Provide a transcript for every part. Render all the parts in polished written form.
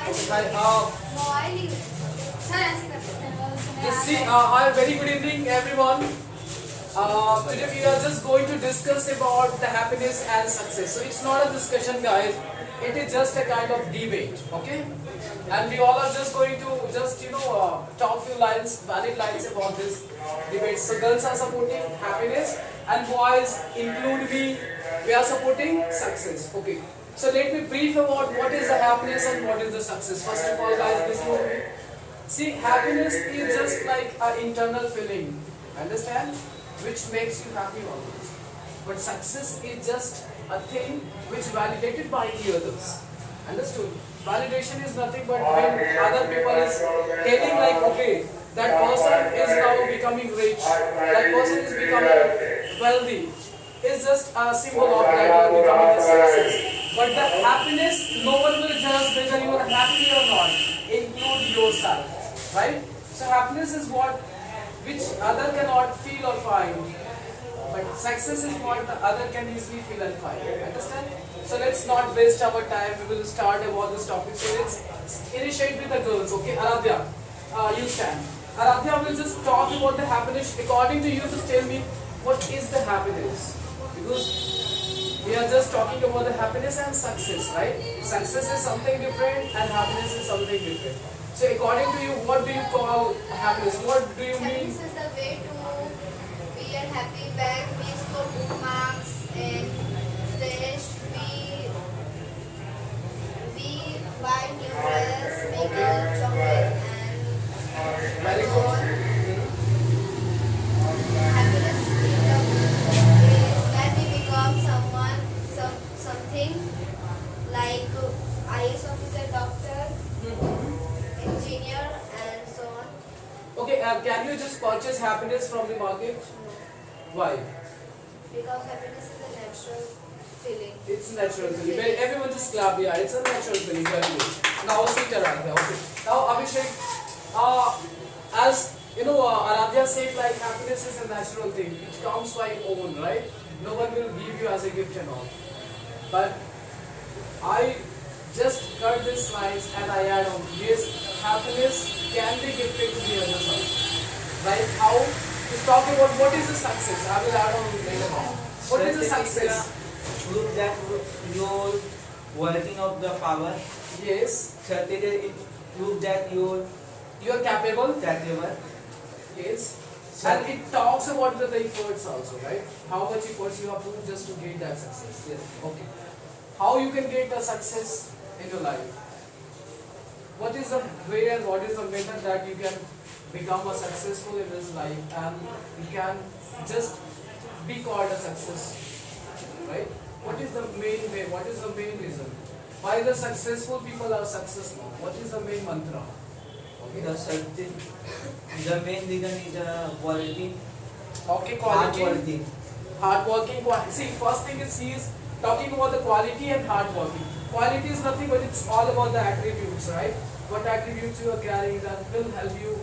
Hi, just see, hi, very good evening, everyone. Today we are just going to discuss about the happiness and success. So it's not a discussion, guys. It is just a kind of debate, okay? And we all are just going to talk few lines, valid lines about this debate. So girls are supporting happiness, and boys, include me, we are supporting success. Okay. So let me brief about what is the happiness and what is the success. First of all, guys, listen to me. See, happiness is just like an internal feeling, understand? Which makes you happy always. But success is just a thing which validated by the others. Understood? Validation is nothing but when other people is telling like, okay, that person is now becoming rich, that person is becoming wealthy. It's just a symbol of that you are becoming a success. But the happiness, no one will judge whether you are happy or not. Include yourself, right? So happiness is what which other cannot feel or find, but success is what the other can easily feel and find. Understand? So let's not waste our time. We will start about this topic. So let's initiate with the girls. Okay, Aradhya, you stand. Aradhya will just talk about the happiness. According to you, just tell me what is the happiness, because we are just talking about the happiness and success, right? Success is something different and happiness is something different. So according to you, what do you call happiness? What do you mean? Happiness is the way to be a happy bag, we score good marks and stressed, we buy new dress, make a chocolate and Very so good. on. Happiness is the is when we become something like IS officer, doctor, engineer and so on. Okay, can you just purchase happiness from the market? No. Why? Because happiness is a natural feeling. It's natural feeling. Everyone just clap, yeah. It's a natural feeling. Very good. Now sit Aradhya. Okay. Now Abhishek, as you know, Aradhya said like happiness is a natural thing. It comes by own, right? No one will give you as a gift and all. But I just cut this slice and I add on. Yes, happiness can be gifted to the other side. Right? How? Let's talk about what is the success. I will add on later on. What is the success? Prove that you're working of the power. Yes. Certificate it prove that you're You are capable. capable. Yes. And it talks about the efforts also, right? How much efforts you have put just to get that success. Yes. Okay. How you can get a success in your life? What is the way and what is the method that you can become a successful in this life and you can just be called a success, right? What is the main way? What is the main reason? Why the successful people are successful? What is the main mantra? Okay. The main reason is quality, Okay, hard quality. working. Hard working. See, first thing is he is talking about the quality and hard working. Quality is nothing but it's all about the attributes, right? What attributes you are carrying that will help you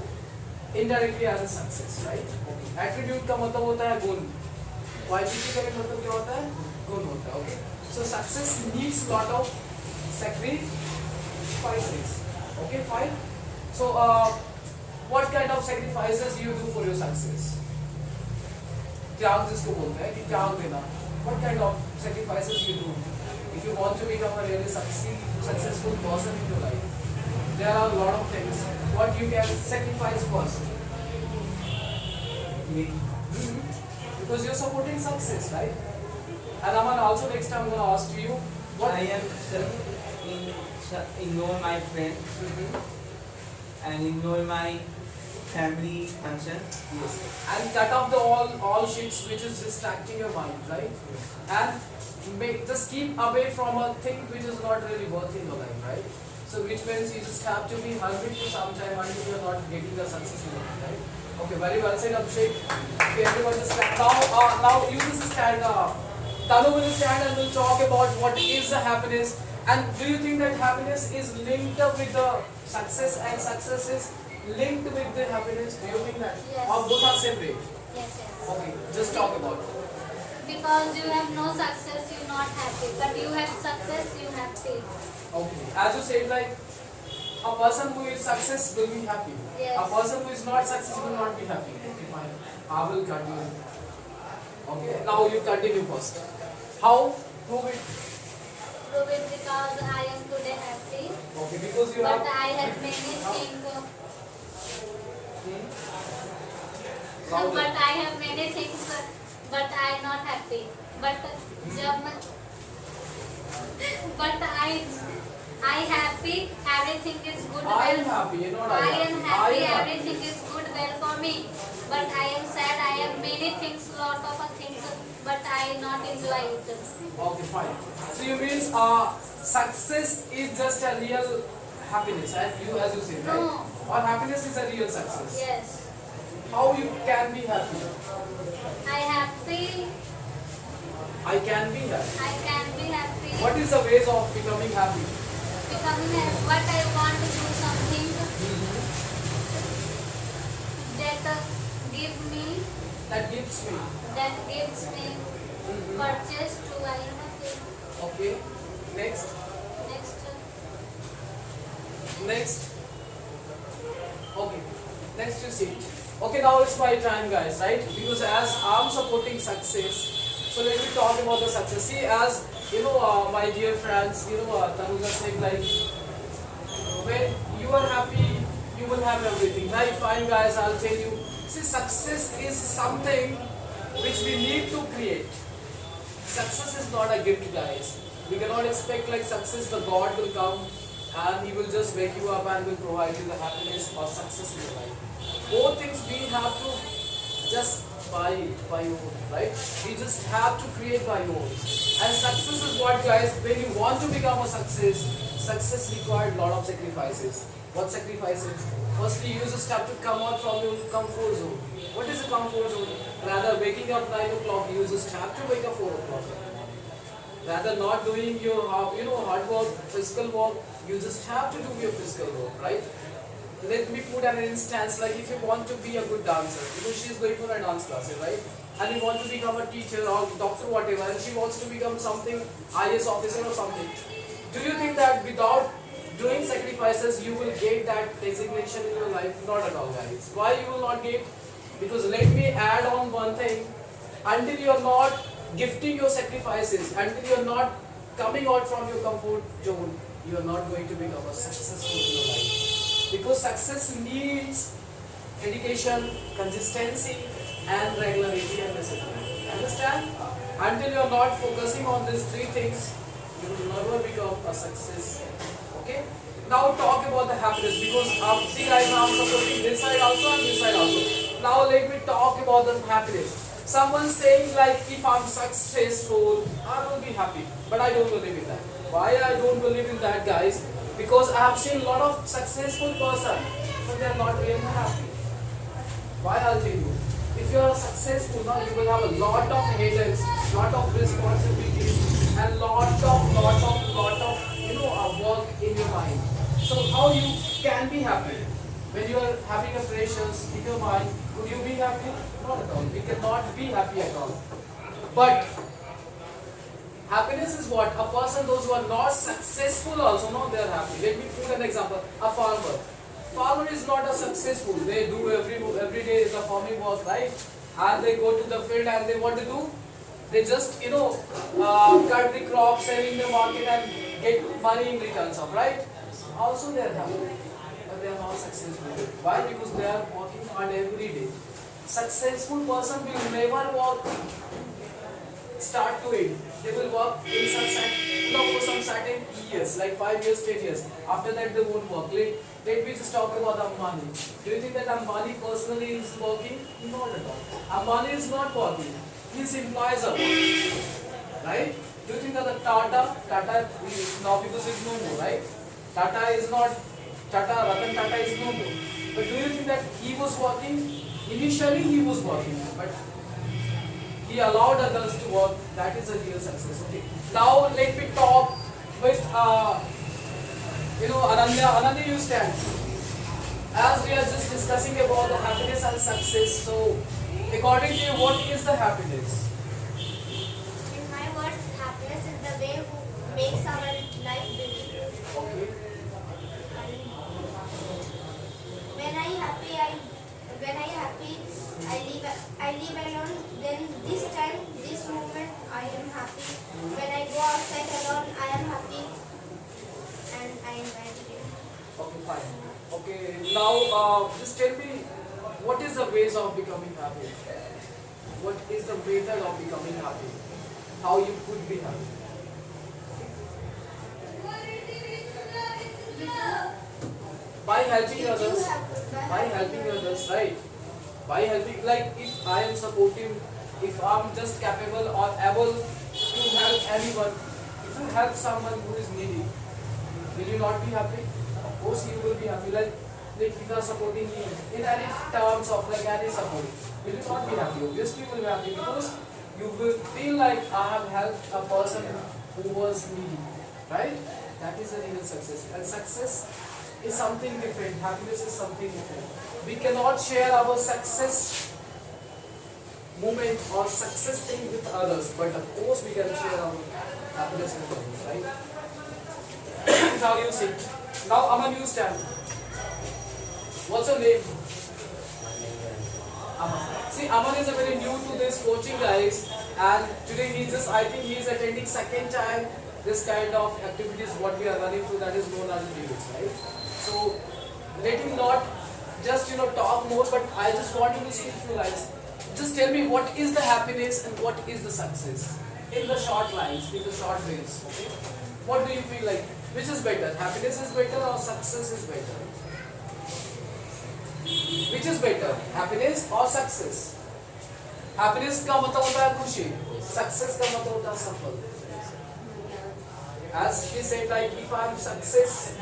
indirectly as a success, right? Okay. Attribute का मतलब होता है गुण. Quality का मतलब क्या होता है? गुण होता है. Okay. So success needs lot of sacrifices. Okay, fine. So what kind of sacrifices you do for your success? त्याग जिसको बोलते हैं कि त्याग देना. What kind of sacrifices you do if you want to become a really successful person in your life? There are a lot of things. What you can sacrifice first? Me. Because you're supporting success, right? And Aman, also next time I'm going to ask you what I am ignore my friends and ignore my family function. yes. And cut off the all shits which is distracting your mind, right? And just keep away from a thing which is not really worth in your life, right? So which means you just have to be hungry for some time until you are not getting the success in life, right? Okay, very well said, Abhishek. Okay, everyone just stand. Now you just stand. Tanu will stand and will talk about what is the happiness. And do you think that happiness is linked up with the success and success is linked with the happiness? Do you think that? Yes. Or both are separate? Yes, yes. Okay, just talk about it. Because you have no success, you're not happy. But you have success, you're happy. Okay, as you said, like A person who is success will be happy. Yes. A person who is not success will not be happy. Okay, fine. I will continue. Okay, now you continue first. How? Prove it. Prove it because I am today happy. Okay, because you But have. I have many things. Louder. But I have many things. But I am not happy. But जब मैं but I happy. Everything is good. I am well. happy. You're not I am happy. I am happy. Everything is good well for me. But I am sad. I have many things, lot of things. But I not enjoy it. Okay, fine. So you means success is just a real happiness, and you as you say, right? No. Or happiness is a real success. Yes. How you can be happy? I happy. I can be happy. I can be happy. What is the ways of becoming happy? Becoming happy. What I want to do something that give me That gives me. purchase to I am happy. Okay. Next. Next. Next. Okay. Next you see. Okay, now it's my time, guys, right? Because as I'm supporting success, so let me talk about the success. See, as you know, my dear friends, Tanuja said like, when you are happy, you will have everything. Right? Fine, guys. I'll tell you. See, success is something which we need to create. Success is not a gift, guys. We cannot expect like success, the God will come and He will just wake you up and will provide you the happiness or success in your life. Both things we have to just buy it by your own, right? We just have to create by your own. And success is what, guys, when you want to become a success requires a lot of sacrifices. What sacrifices? Firstly, you just have to come out from your comfort zone. What is a comfort zone? Rather waking up 9 o'clock, you just have to wake up 4 o'clock. Rather not doing your hard work, physical work, you just have to do your physical work, right? Let me put an instance, like if you want to be a good dancer, because she is going for a dance class, right? And you want to become a teacher or doctor, whatever, and she wants to become something, IS officer or something. Do you think that without doing sacrifices, you will get that designation in your life? Not at all, guys. Why you will not get? Because let me add on one thing. Until you are not gifting your sacrifices, until you are not coming out from your comfort zone, you are not going to become a successful in your life. Because success needs dedication, consistency, and regularity and discipline. Understand? Until you are not focusing on these three things, you will never become a success. Okay? Now talk about the happiness, because see guys, now I'm supporting this side also and this side also. Now let me talk about the happiness. Someone saying like, if I'm successful, I will be happy. But I don't believe in that. Why I don't believe in that, guys? Because I have seen a lot of successful person, but they are not really happy. Why? I'll tell you. If you are successful now, you will have a lot of headaches, lot of responsibilities, and lot of work in your mind. So how you can be happy? When you are having a pressures in your mind, could you be happy? Not at all. We cannot be happy at all. But happiness is what? A person, those who are not successful also know they are happy. Let me put an example. A farmer. Farmer is not a successful. They do every day the farming work, right? And they go to the field and they what to do? They just cut the crop, sell in the market and get money in returns of, right? Also they are happy, but they are not successful. Why? Because they are working hard every day. Successful person will never work start to end. They will work in for some certain years, like 5 years, 10 years. After that, they won't work. Let me just talk about Ambani. Do you think that Ambani personally is working? Not at all. Ambani is not working. His employees are working. Right? Do you think that the Tata now because it's no more, right? Ratan Tata is no more. But do you think that he was working? Initially he was working, but he allowed others to work. That is a real success. Okay. Now let me talk with Ananya. Ananya, you stand. As we are just discussing about the happiness and success, so according to you, what is the happiness? In my words, happiness is the way who makes our life beautiful. Okay. Okay, now just tell me, what is the ways of becoming happy? What is the method of becoming happy? How you could be happy? By helping others, by helping others, right? By helping, like if I am supportive, if I'm just capable or able to help anyone, if you help someone who is needy, will you not be happy? Of course you will be happy. Like if you are supporting me in any terms of like any support, will you not be happy? Obviously you will be happy because you will feel like I have helped a person who was needy, right? That is a real success. And success is something different. Happiness is something different. We cannot share our success moment or success thing with others, but of course we can share our happiness with others, right? Now you see. Now Aman, you stand. What's your name? Aman. See, Aman is a very new to this coaching, guys, and today I think he is attending second time this kind of activities what we are running through, that is known as debates, right? So let him not just talk more, but I just want you to speak few lines. Just tell me what is the happiness and what is the success in the short lines, in the short ways. Okay, what do you feel like? Which is better? Happiness is better or success is better? Which is better? Happiness or success? Happiness का मतलब होता है खुशी, success का मतलब होता है सफल. As she said, like if I am success,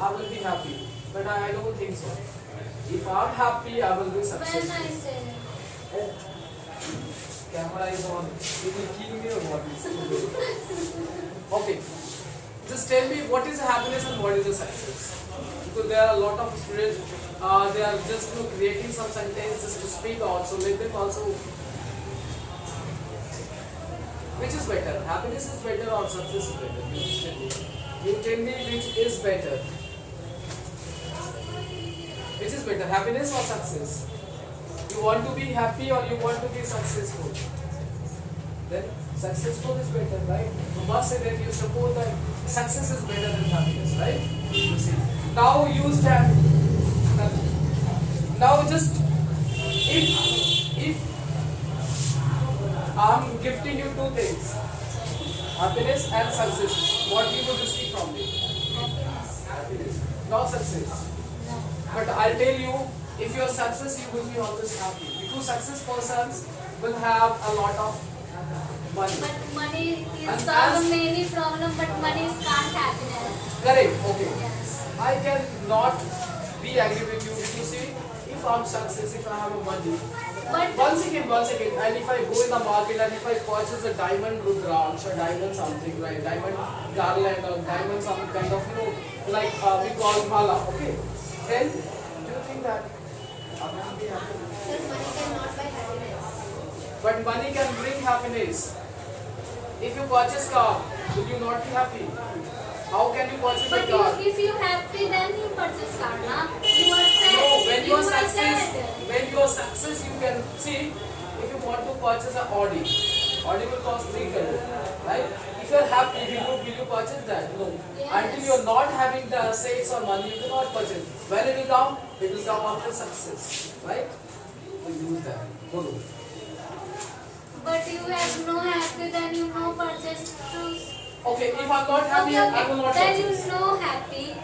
I will be happy, but I don't think so. If I am happy, I will be When successful. I say Oh, camera is on. You will kill me or what? Okay, just tell me what is happiness and what is the success. Because there are a lot of students, they are just creating some sentences to speak out. So let them also. Which is better? Happiness is better or success is better? You tell me which is better. Which is better? Happiness or success? You want to be happy or you want to be successful? Then successful is better, right? You must say that you support that success is better than happiness, right? You see. Now you stand. Now just if I'm gifting you two things, happiness and success, what you would receive from me? Happiness, not success. But I'll tell you, if you're success, you will be always happy. Because success persons will have a lot of money. but money And is as- solve many problems, but money is can't happiness. Correct, okay. Yes. I cannot be angry with you if you see, if I'm success, if I have a money. But Once again, and if I go in the market and if I purchase a diamond rudraksh or diamond something, right, diamond garland or diamond some kind of, like we call mala, okay, then do you think that I will be happy? sir, money cannot buy happiness. But money can bring happiness. If you purchase car, will you not be happy? How can you purchase But a car? if you happy, then you purchase car, na? You are sad. No, when you are sad. success, you can see if you want to purchase an Audi. Audi will cost 3 crore, right? If you are happy, will you purchase that? No. Yes. Until you are not having the assets or money, you cannot purchase. When it will come after success, right? We use that. Follow. But you have no happy, then you no purchase shoes. Okay, if I'm not happy, Okay, I will not then you purchase. no happy.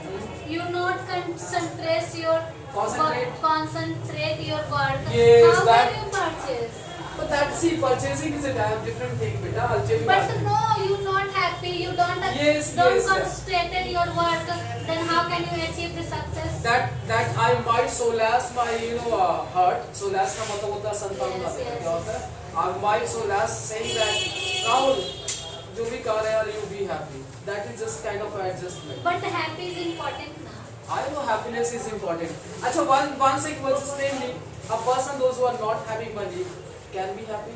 You not concentrate your Concentrate. your work. Yes, How that- can you purchase? But that, see, purchasing is a damn different thing, beta. I'll tell you But that. no, you not happy. You don't Yes, don't yes, concentrate in your work. Then how can you achieve the success? that I might solace my hurt. Solace का मतलब होता है संतावना Yes, देना. yes. क्या होता है? I might solace saying that Rahul, जो भी कर रहे हैं, you be happy. That is just kind of an adjustment. But happy is important now. I know happiness is important. अच्छा, one second, what's his name? A person, those who are not having money, can be happy.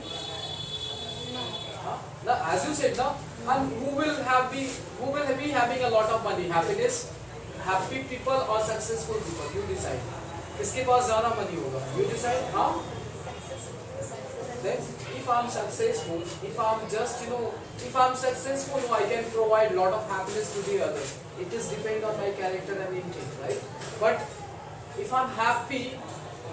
No. Huh? Now, as you said, now, and who will be having a lot of money? Happiness, happy people or successful people? You decide. किसके पास ज़्यादा money होगा? You decide. Huh? Then, if I'm successful, if I'm successful, I can provide lot of happiness to the others. It is depend on my character and intent, right? But if I'm happy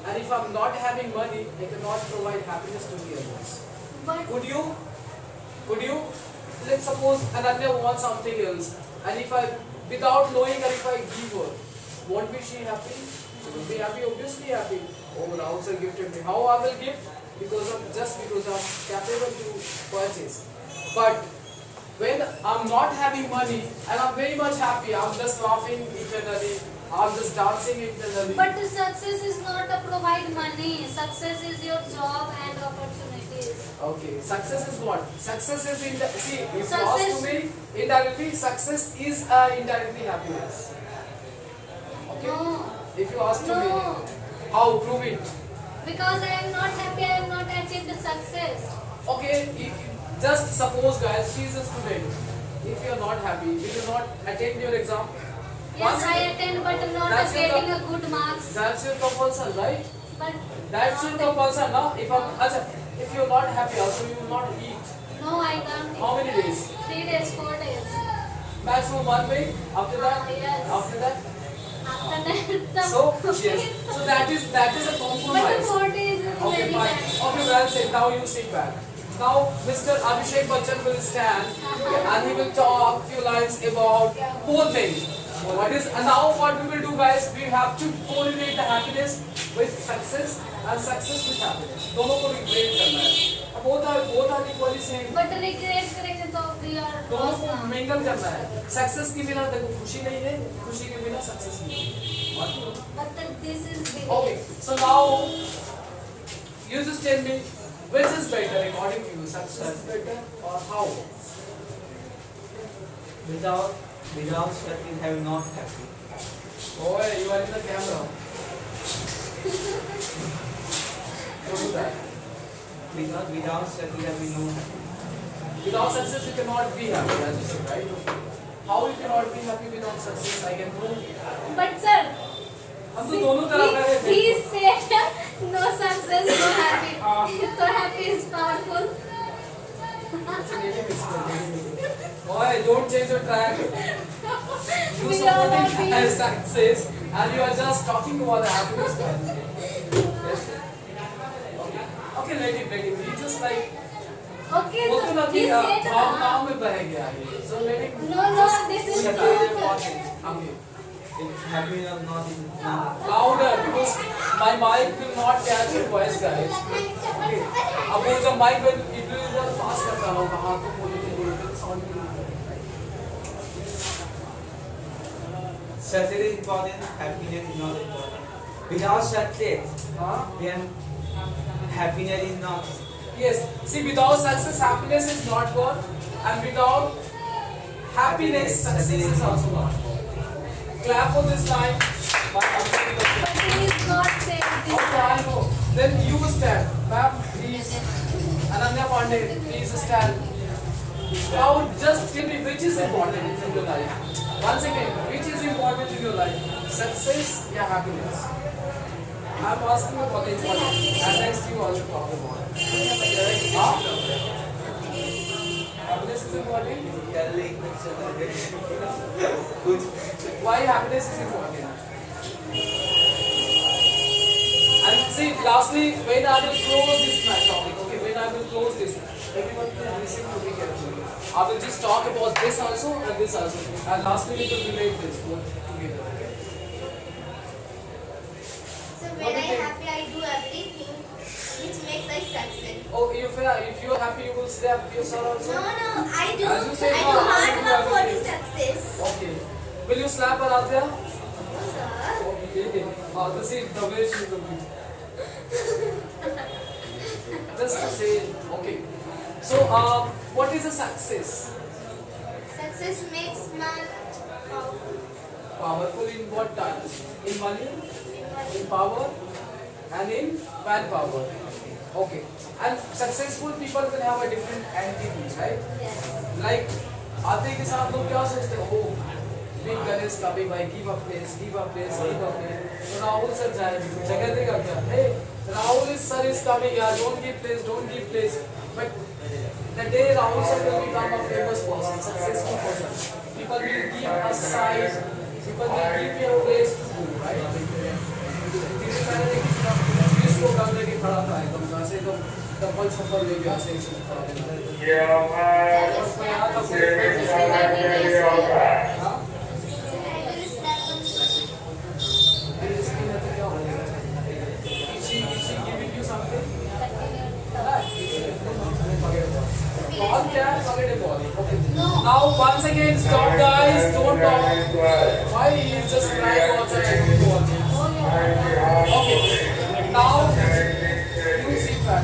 and if I'm not having money, I cannot provide happiness to the others. But Could you? Could you? Let's suppose Ananya wants something else, and if I, without knowing her, if I give her, won't be she happy? She will be happy, obviously happy. Oh, Rahul sir gifted me. How I will give? Because I'm capable to purchase. But when I'm not having money and I'm very much happy, I'm just laughing eternally, I'm just dancing eternally. But the success is not to provide money. Success is your job and opportunities. Okay, success is what? Success is see, if you ask Success- to me, indirectly, success is indirectly happiness. Okay? No. If you ask to me, No. how prove it? Because I am not happy, I have not achieved the success. Okay, just suppose guys, she is a student. If you are not happy, will you not attend your exam? Yes, Once I you- attend, but not That's your getting a good marks. That's your compulsion, right? But That's your not- compulsion, no? If you're not happy, also you will not eat. No, I don't. How many days? 3 days, 4 days. Maximum 1 week. After that, Yes. after that. After that, the So yes, so that is a But the compromise. 4 days is Okay, very fine. bad. Okay, well said. Now you sit back. Now Mr. Abhishek Bachchan will stand and he will talk few lines about whole thing. What is and now what we will do, guys? We have to correlate the happiness with success and success with happiness. दोनों को relate करना है. Both are equally same. But regret करेंगे तो we are दोनों lost को now. Mingle करना है. Success के बिना देखो खुशी नहीं है, खुशी के बिना success नहीं है. बात करो. But this is big. Okay, so now you just tell me which is better according to you, success is better or how? Without struggling, I am not happy. Boy, you are in the camera. Don't do that. Without struggling, I will no happy. Without success, you cannot be happy, as you said, right? How you cannot be happy without success? I can prove. But sir, हम तो दोनों तरफ रहे थे. he said no success, no happy. So happy is powerful. Boy, don't change your track. You We are not supporting being- success and you are just talking about the happiness. Yes. Okay, let him. He just like Okay, वो तो so नदी he said भावनाओं में बह गया है. So let him. no, this is Success true. is important. Okay. It's happy or not is not. Louder because my mic will not catch your voice, guys. Okay. अब वो जब mic will it will बहुत fast करता होगा हाँ तो बोलने के लिए sound भी Success is important, happiness is not important. Without success, हाँ. then happiness is not. Yes. See, without success, happiness is not gone, and without happiness, success is also not gone. Clap for this line. But he is not saying this. Okay, I know. Then you stand, ma'am. Please, Ananya Pandey, please stand. Now, just tell me which is important in your life. Once again, which is important in your life? Success or happiness? I'm asking you for the important, and next you also talk about it. Huh? Happiness is important. Good. Why happiness is important? And see, lastly, when I will close this topic, okay, when I will close this, everyone will listen to me carefully. I will just talk about this also and this also. And lastly, we will relate this both together, okay? so when I happy, I do everything which makes I success. Oh, if you are happy, you will slap yourself also? No, I do. As you said, I no, do I hard do work for the everything. success. Okay. Will you slap Aradhya? Sir. Okay. This is the way she will be. Just to say, okay. So, what is a success? Success makes man Powerful in what terms? In money, in power, and in manpower. Okay. And successful people will have a different entities, right? yes. Like, आते के साथ लोग क्या सोचते हैं? Oh, big Ganesh का big भाई give a place. तो राहुल सर जाएंगे, जगह देगा क्या? Hey, Rahul sir is coming, yeah. Don't give place. But the day Rahul sir will become a famous person, successful person, people will give a size, people will give you a place to go, right? धीरे मैंने देखी ना इसको काम लेके खड़ा था एकदम ऐसे एकदम डबल छप्पर लेके ऐसे ही खड़ा था और मैं यहाँ तक हाँ Is she giving you something? Ball can forget a ball. Okay. Now once again stop guys, don't talk. Why he is just crying outside I don't know watching. Okay. Now you see that.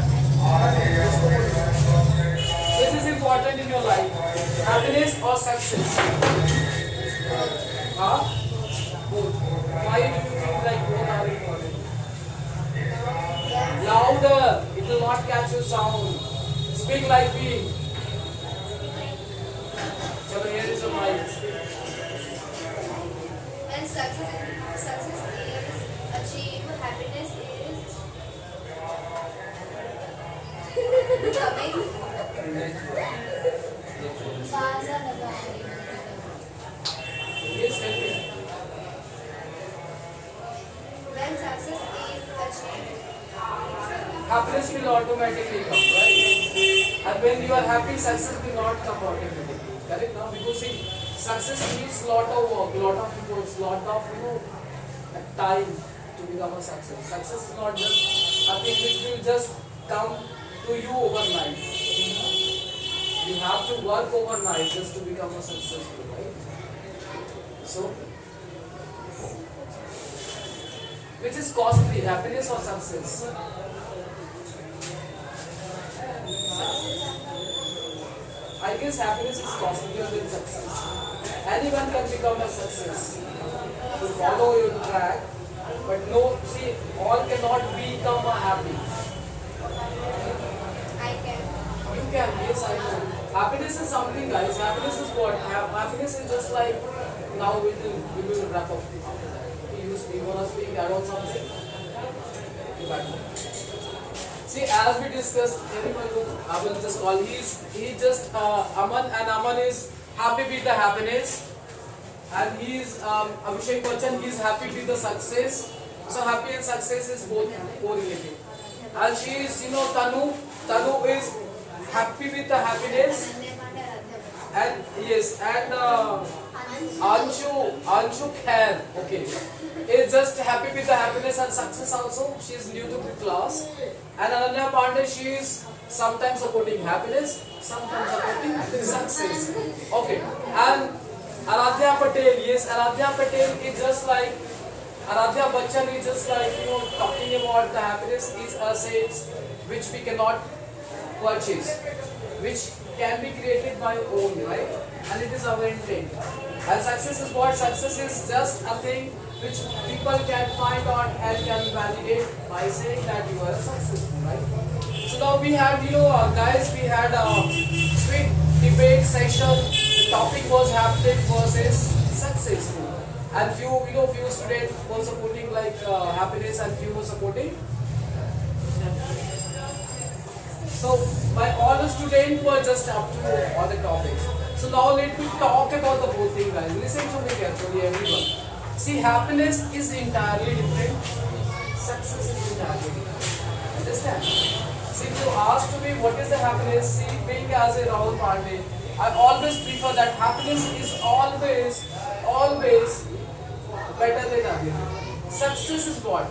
This is important in your life. Happiness or success? Huh? Both. Why do you think like both are important? Louder. It will not catch your sound. Speak like me. Chalo, here is a mic. When success is achieved, happiness is coming. बाजा लगा Yes, help me. When success is achieved, Happiness will automatically come, right? And when you are happy, success will not come automatically. Correct now? Because see, success needs lot of work, lot of efforts, lot of time to become a success. Success is not just a thing which will just come to you overnight. You have to work overnight just to become a successful, right? So, which is costly, happiness or success? I guess happiness is costlier than success. Anyone can become a success. You follow your track, but no, see, all cannot become a happy. I can. You can, yes, I know. Happiness is something, guys. Happiness is what? Happiness is just like, now we will wrap up after that. You want to speak, add on something? You back. See, as we discussed, anyone who I will just call, he just Aman, and Aman is happy with the happiness, and he is Abhishek Bachchan, he is happy with the success. So happy and success is both correlated. And she is, Tanu is happy with the happiness, and yes, and Anshu Khair, okay, is just happy with the happiness and success also. She is new to the class. And Ananya Pandey, she is sometimes supporting happiness, sometimes supporting success. Okay. And Aradhya Patel, yes, Aradhya Patel is just like Aradhya Bachchan is just like talking about the happiness is assets which we cannot purchase, which can be created by own, right? And it is our intent. And success is what? Success is just a thing which people can find out and can validate by saying that you are successful, right? So now we had, guys, we had a sweet debate session. The topic was happiness versus successful. And few students were supporting like happiness and few were supporting. So my all the students were just up to all the topics. So now let me talk about the whole thing, guys. Listen to me carefully, everyone. See, happiness is entirely different. Success is entirely different. Understand? See, if you ask to me what is the happiness, see, being as a Rahul Pandey, I always prefer that happiness is always better than happiness. Success is what?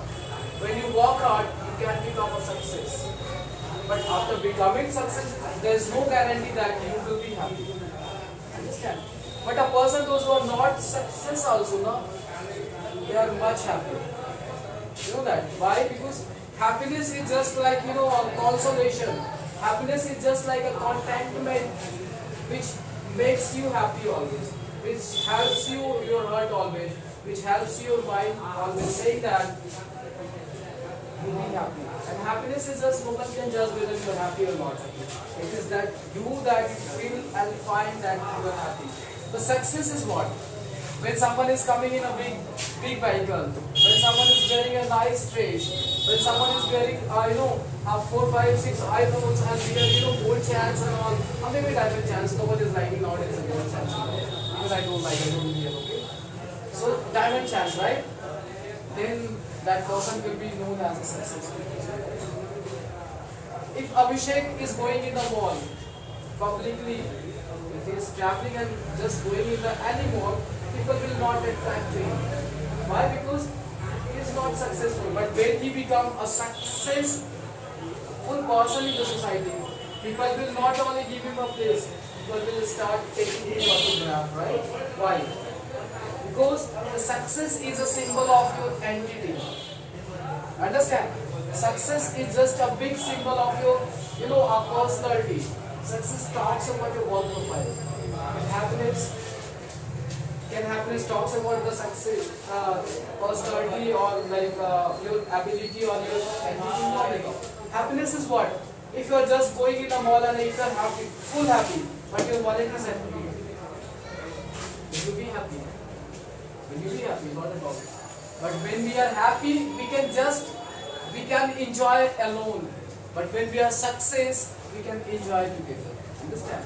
When you work hard, you can become a success. But after becoming success, there is no guarantee that you will be happy. Understand? But a person, those who are not success also, they are much happier. You know that? Why? Because happiness is just like, a consolation. Happiness is just like a contentment which makes you happy always, which helps you your heart always, which helps your mind always, saying that you be happy. And happiness is just, no one can judge whether you are happy or not happy. It is that you feel and find that you are happy. The success is what? When someone is coming in a big vehicle, when someone is wearing a nice dress, when someone is wearing, 4, 5, 6 iPhones and wearing, gold chains and all. How maybe diamond chains? Nobody is liking nowadays gold chains. Even I don't like it, I don't wear, okay? So diamond chains, right? Then that person will be known as a successful person. If Abhishek is going in the mall publicly, if he is traveling and just going in the any mall, people will not attract to him. Why? Because he is not successful. But when he become a successful person in the society, people will not only give him a place, people will start taking him autograph, right? Why? Because the success is a symbol of your entity. Understand? Success is just a big symbol of your, a personality. Success talks about your work profile. Can happiness talks about the success, personality or like your ability or your entity? No. Happiness is what? If you are just going in a mall and if you are happy, full happy, but your wallet is empty, will you be happy? Will you be happy? Not at all. But when we are happy, we can enjoy alone. But when we are success, we can enjoy together. Understand?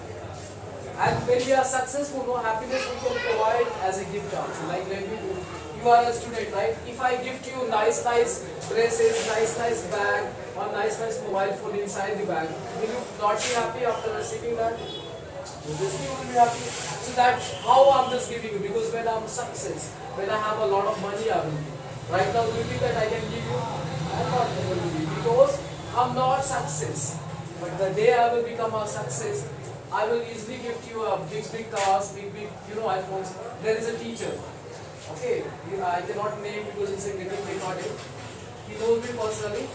And when we are successful, no happiness we can provide as a gift also. Like when you are a student, right? If I gift you nice dresses, nice bag, or nice mobile phone inside the bag, will you not be happy after receiving that? Obviously you will be happy. So that how I'm just giving you, because when I'm success, when I have a lot of money I will give. Right now do you think that I can give you? I'm not able to give because I'm not success. But the day I will become a success, I will easily gift you a big cars, big iPhones. There is a teacher. Okay, I cannot name because it's a getting recorded. He knows me personally.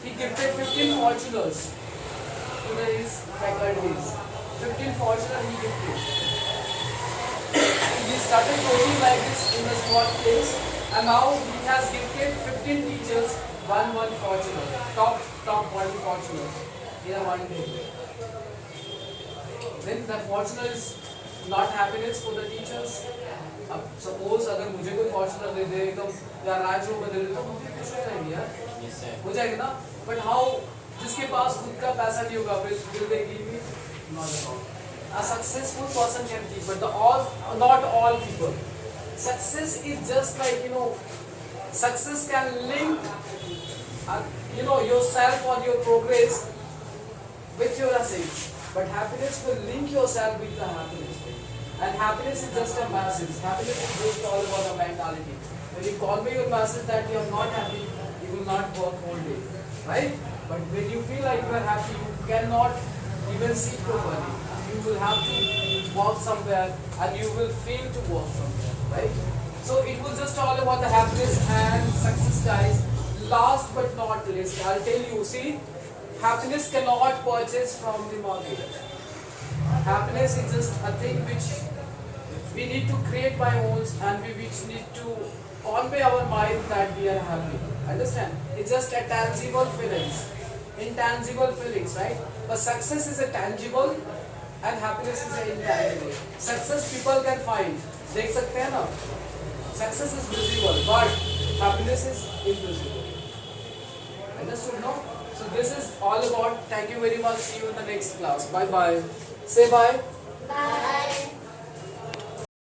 He gifted 15 Fortuners to his faculties. 15 Fortuners he gifted. He started coaching like this in a small place, and now he has gifted 15 teachers one Fortuner. Top 1 Fortuner in a one day. Then the Fortuner is not happiness for the teachers. अब suppose अगर मुझे कोई Fortuner दे दे एकदम या Range Rover दे दे तो मुझे खुश हो जाएंगे यार, हो जाएगा ना. But how जिसके पास खुद का पैसा नहीं होगा will they give me? Not at all. A successful person can give, but not all people. Success is just like success can link yourself or your progress with your assets. But happiness will link yourself with the happiness. And happiness is just a message. Happiness is just all about a mentality. When you convey your message that you are not happy, you will not work all day. Right? But when you feel like you are happy, you cannot even sit properly. You will have to walk somewhere and you will feel to walk somewhere. Right? So it was just all about the happiness and success, guys. Last but not least, I'll tell you, see, happiness cannot purchase from the market. Happiness is just a thing which we need to create by ourselves, and we which need to convey our mind that we are happy. Understand? It's just a tangible feelings, intangible feelings, right? But success is a tangible and happiness is a intangible. Success people can find. देख सकते हैं ना? Success is visible, but happiness is invisible. Understood, no? So this is all about. Thank you very much. See you in the next class. Bye bye. Say bye. Bye.